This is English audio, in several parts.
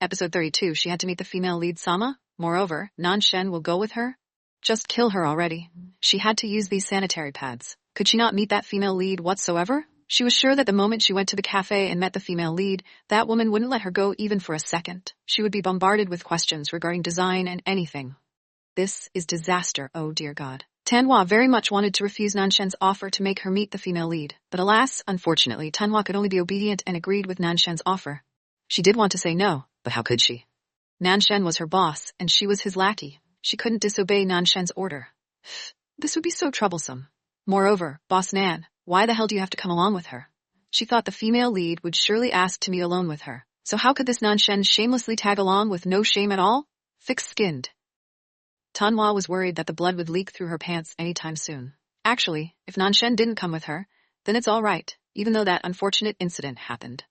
Episode 32, she had to meet the female lead Sama. Moreover, Nanshen will go with her. Just kill her already. She had to use these sanitary pads. Could she not meet that female lead whatsoever? She was sure that the moment she went to the cafe and met the female lead, that woman wouldn't let her go even for a second. She would be bombarded with questions regarding design and anything. This is disaster, oh dear God. Tanhua very much wanted to refuse Nanshen's offer to make her meet the female lead, but alas, unfortunately, Tanhua could only be obedient and agreed with Nanshen's offer. She did want to say no, but how could she? Nanshen was her boss, and she was his lackey. She couldn't disobey Nanshen's order. This would be so troublesome. Moreover, Boss Nan, why the hell do you have to come along with her? She thought the female lead would surely ask to meet alone with her. So how could this Nanshen shamelessly tag along with no shame at all? Thick-skinned. Tanhua was worried that the blood would leak through her pants anytime soon. Actually, if Nanshen didn't come with her, then it's all right, even though that unfortunate incident happened.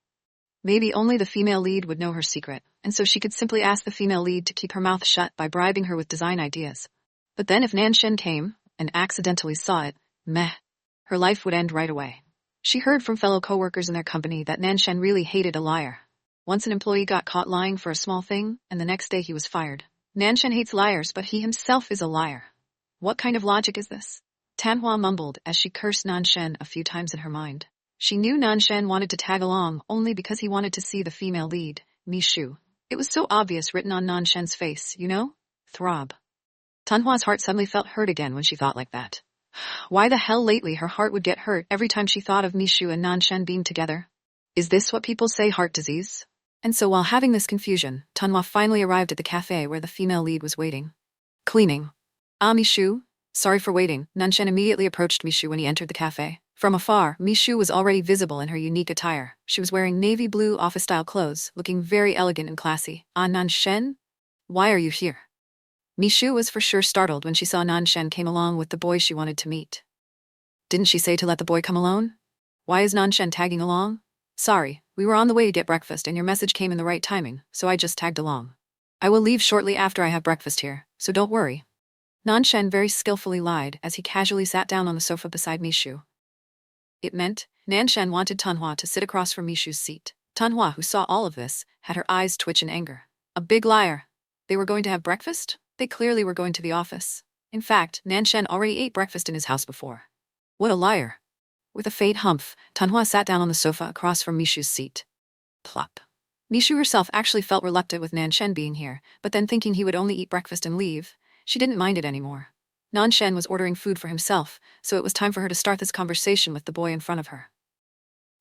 Maybe only the female lead would know her secret, and so she could simply ask the female lead to keep her mouth shut by bribing her with design ideas. But then if Nanshen came, and accidentally saw it, meh. Her life would end right away. She heard from fellow coworkers in their company that Nanshen really hated a liar. Once an employee got caught lying for a small thing, and the next day he was fired. Nanshen hates liars, but he himself is a liar. What kind of logic is this? Tanhua mumbled as she cursed Nanshen a few times in her mind. She knew Nanshen wanted to tag along only because he wanted to see the female lead, Mishu. It was so obvious written on Nanshen's face, you know? Throb. Tanhua's heart suddenly felt hurt again when she thought like that. Why the hell lately her heart would get hurt every time she thought of Mishu and Nanshen being together? Is this what people say heart disease? And so while having this confusion, Tanhua finally arrived at the cafe where the female lead was waiting. Cleaning. Ah, Mishu? Sorry for waiting. Nanshen immediately approached Mishu when he entered the cafe. From afar, Mishu was already visible in her unique attire. She was wearing navy blue office-style clothes, looking very elegant and classy. Ah, Nanshen? Why are you here? Mishu was for sure startled when she saw Nanshen came along with the boy she wanted to meet. Didn't she say to let the boy come alone? Why is Nanshen tagging along? Sorry, we were on the way to get breakfast and your message came in the right timing, so I just tagged along. I will leave shortly after I have breakfast here, so don't worry. Nanshen very skillfully lied as he casually sat down on the sofa beside Mishu. It meant Nanshen wanted Tanhua to sit across from Mishu's seat. Tanhua, who saw all of this, had her eyes twitch in anger. A big liar. They were going to have breakfast? They clearly were going to the office. In fact, Nanshen already ate breakfast in his house before. What a liar. With a faint humph, Tanhua sat down on the sofa across from Mishu's seat. Plop. Mishu herself actually felt reluctant with Nanshen being here, but then thinking he would only eat breakfast and leave, she didn't mind it anymore. Nanshen was ordering food for himself, so it was time for her to start this conversation with the boy in front of her.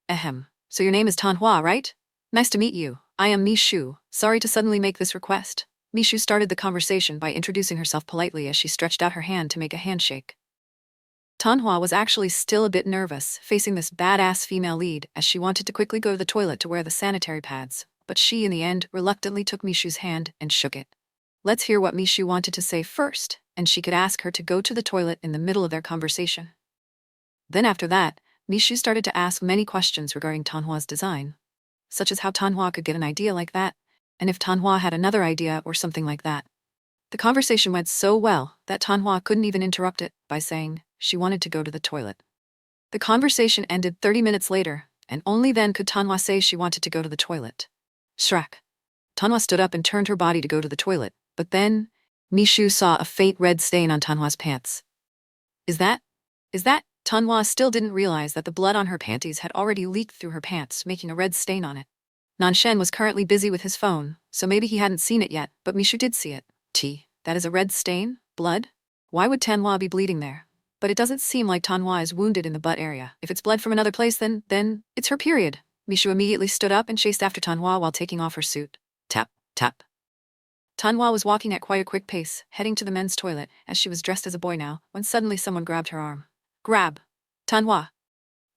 Ahem. So your name is Tanhua, right? Nice to meet you. I am Mishu. Sorry to suddenly make this request. Mishu started the conversation by introducing herself politely as she stretched out her hand to make a handshake. Tanhua was actually still a bit nervous, facing this badass female lead, as she wanted to quickly go to the toilet to wear the sanitary pads, but she, in the end, reluctantly took Mishu's hand and shook it. Let's hear what Mishu wanted to say first, and she could ask her to go to the toilet in the middle of their conversation. Then after that, Mishu started to ask many questions regarding Tanhua's design, such as how Tanhua could get an idea like that, and if Tanhua had another idea or something like that. The conversation went so well that Tanhua couldn't even interrupt it by saying she wanted to go to the toilet. The conversation ended 30 minutes later, and only then could Tanhua say she wanted to go to the toilet. Shrak. Tanhua stood up and turned her body to go to the toilet, but then Mishu saw a faint red stain on Tanhua's pants. Is that? Tanhua still didn't realize that the blood on her panties had already leaked through her pants, making a red stain on it. Nanshen was currently busy with his phone, so maybe he hadn't seen it yet, but Mishu did see it. That is a red stain? Blood? Why would Tanhua be bleeding there? But it doesn't seem like Tanhua is wounded in the butt area. If it's bled from another place, then it's her period. Mishu immediately stood up and chased after Tanhua while taking off her suit. Tap, tap. Tanhua was walking at quite a quick pace, heading to the men's toilet, as she was dressed as a boy now, when suddenly someone grabbed her arm. Grab! Tanhua!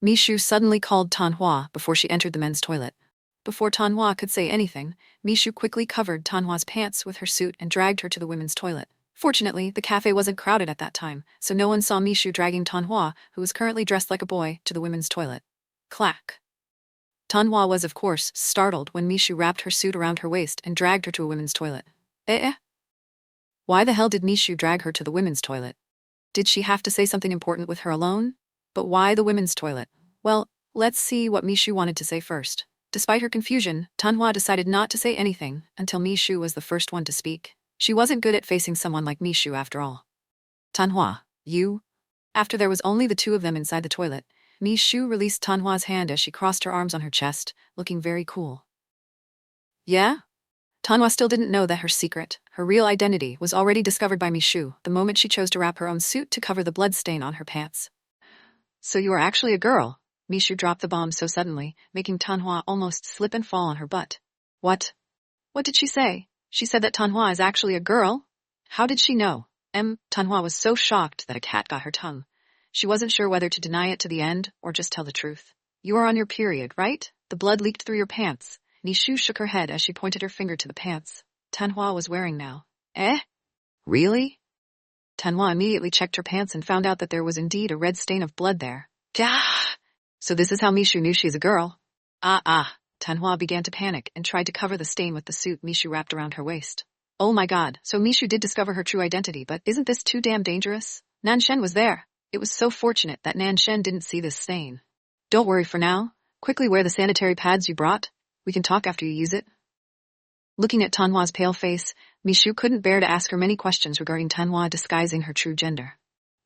Mishu suddenly called Tanhua before she entered the men's toilet. Before Tanhua could say anything, Mishu quickly covered Tanhua's pants with her suit and dragged her to the women's toilet. Fortunately, the cafe wasn't crowded at that time, so no one saw Mishu dragging Tanhua, who was currently dressed like a boy, to the women's toilet. Clack. Tanhua was, of course, startled when Mishu wrapped her suit around her waist and dragged her to a women's toilet. Why the hell did Mishu drag her to the women's toilet? Did she have to say something important with her alone? But why the women's toilet? Well, let's see what Mishu wanted to say first. Despite her confusion, Tanhua decided not to say anything until Mishu was the first one to speak. She wasn't good at facing someone like Mishu after all. Tanhua, you? After there was only the two of them inside the toilet, Mishu released Tanhua's hand as she crossed her arms on her chest, looking very cool. Yeah? Tanhua still didn't know that her secret, her real identity, was already discovered by Mishu the moment she chose to wrap her own suit to cover the blood stain on her pants. So you are actually a girl? Mishu dropped the bomb so suddenly, making Tanhua almost slip and fall on her butt. What? What did she say? She said that Tanhua is actually a girl? How did she know? Tanhua was so shocked that a cat got her tongue. She wasn't sure whether to deny it to the end or just tell the truth. You are on your period, right? The blood leaked through your pants. Mishu shook her head as she pointed her finger to the pants Tanhua was wearing now. Eh? Really? Tanhua immediately checked her pants and found out that there was indeed a red stain of blood there. Gah! So this is how Mishu knew she's a girl. Tanhua began to panic and tried to cover the stain with the suit Mishu wrapped around her waist. Oh my god, so Mishu did discover her true identity, but isn't this too damn dangerous? Nanshen was there. It was so fortunate that Nanshen didn't see this stain. Don't worry for now. Quickly wear the sanitary pads you brought. We can talk after you use it. Looking at Tanhua's pale face, Mishu couldn't bear to ask her many questions regarding Tanhua disguising her true gender.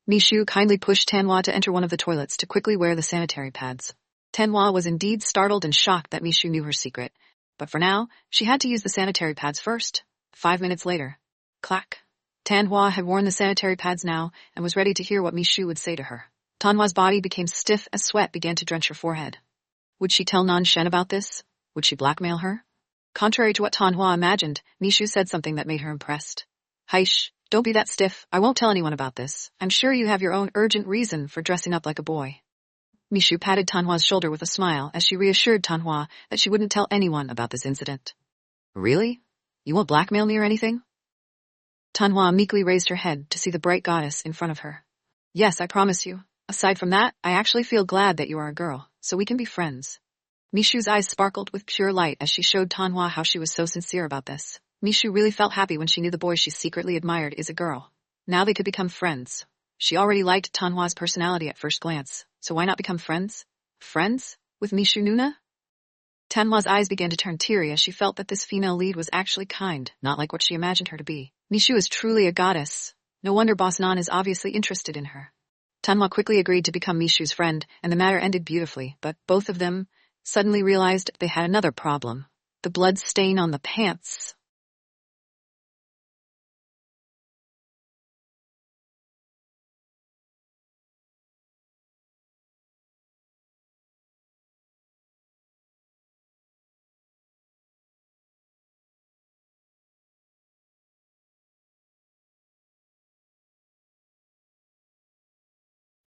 Mishu kindly pushed Tanhua to enter one of the toilets to quickly wear the sanitary pads. Tanhua was indeed startled and shocked that Mishu knew her secret, but for now, she had to use the sanitary pads first. 5 minutes later. Clack. Tanhua had worn the sanitary pads now and was ready to hear what Mishu would say to her. Tanhua's body became stiff as sweat began to drench her forehead. Would she tell Nanshen about this? Would she blackmail her? Contrary to what Tanhua imagined, Mishu said something that made her impressed. Heish, don't be that stiff. I won't tell anyone about this. I'm sure you have your own urgent reason for dressing up like a boy. Mishu patted Tanhua's shoulder with a smile as she reassured Tanhua that she wouldn't tell anyone about this incident. Really? You won't blackmail me or anything? Tanhua meekly raised her head to see the bright goddess in front of her. Yes, I promise you. Aside from that, I actually feel glad that you are a girl, so we can be friends. Mishu's eyes sparkled with pure light as she showed Tanhua how she was so sincere about this. Mishu really felt happy when she knew the boy she secretly admired is a girl. Now they could become friends. She already liked Tanhua's personality at first glance, so why not become friends? Friends? With Mishu Nuna? Tanhua's eyes began to turn teary as she felt that this female lead was actually kind, not like what she imagined her to be. Mishu is truly a goddess. No wonder Boss Nan is obviously interested in her. Tanhua quickly agreed to become Mishu's friend, and the matter ended beautifully, but both of them suddenly realized they had another problem. The blood stain on the pants.